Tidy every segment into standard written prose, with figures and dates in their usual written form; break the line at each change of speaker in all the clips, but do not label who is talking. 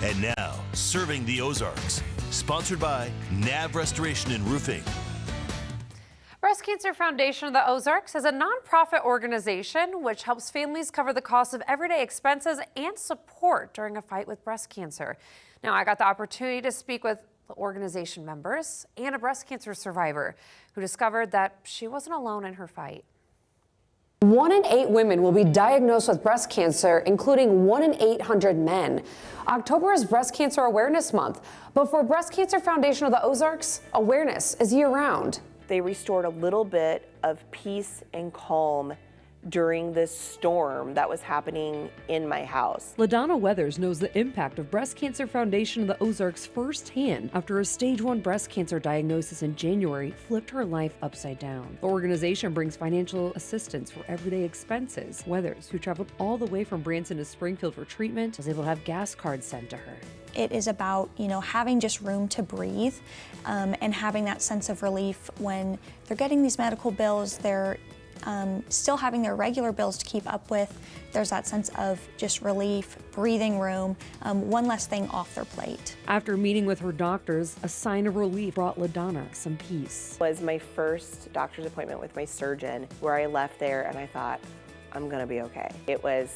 And now, serving the Ozarks. Sponsored by NAV Restoration and Roofing.
Breast Cancer Foundation of the Ozarks is a nonprofit organization which helps families cover the cost of everyday expenses and support during a fight with breast cancer. Now, I got the opportunity to speak with the organization members and a breast cancer survivor who discovered that she wasn't alone in her fight.
1 in 8 women will be diagnosed with breast cancer, including 1 in 800 men. October is Breast Cancer Awareness Month, but for Breast Cancer Foundation of the Ozarks, awareness is year-round.
They restored a little bit of peace and calm during this storm that was happening in my house.
LaDonna Weathers knows the impact of Breast Cancer Foundation of the Ozarks firsthand after a stage 1 breast cancer diagnosis in January flipped her life upside down. The organization brings financial assistance for everyday expenses. Weathers, who traveled all the way from Branson to Springfield for treatment, was able to have gas cards sent to her.
It is about, having just room to breathe and having that sense of relief when they're getting these medical bills, they're still having their regular bills to keep up with. There's that sense of just relief, breathing room, one less thing off their plate.
After meeting with her doctors, a sign of relief brought LaDonna some peace.
It was my first doctor's appointment with my surgeon where I left there and I thought, I'm gonna be okay. It was,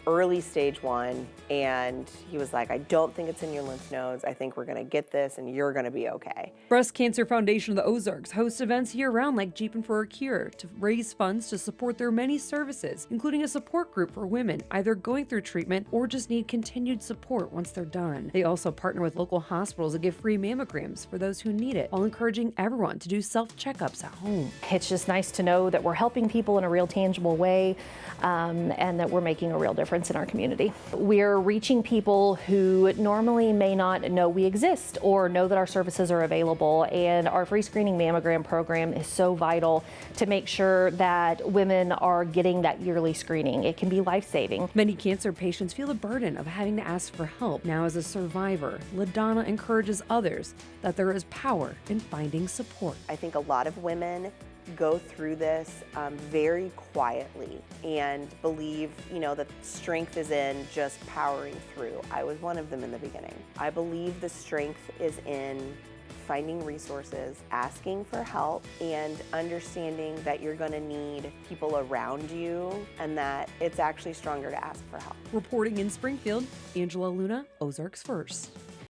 early stage 1, and he was like, I don't think it's in your lymph nodes. I think we're gonna get this and you're gonna be okay.
Breast Cancer Foundation of the Ozarks hosts events year-round like Jeepin' for a Cure to raise funds to support their many services, including a support group for women either going through treatment or just need continued support once they're done. They also partner with local hospitals to give free mammograms for those who need it, while encouraging everyone to do self-checkups at home.
It's just nice to know that we're helping people in a real tangible way and that we're making a real difference in our community. We're reaching people who normally may not know we exist or know that our services are available, and our free screening mammogram program is so vital to make sure that women are getting that yearly screening. It can be life-saving.
Many cancer patients feel the burden of having to ask for help. Now, as a survivor, LaDonna encourages others that there is power in finding support.
I think a lot of women go through this very quietly and believe, that strength is in just powering through. I was one of them in the beginning. I believe the strength is in finding resources, asking for help, and understanding that you're going to need people around you and that it's actually stronger to ask for help.
Reporting in Springfield, Angela Luna, Ozarks First.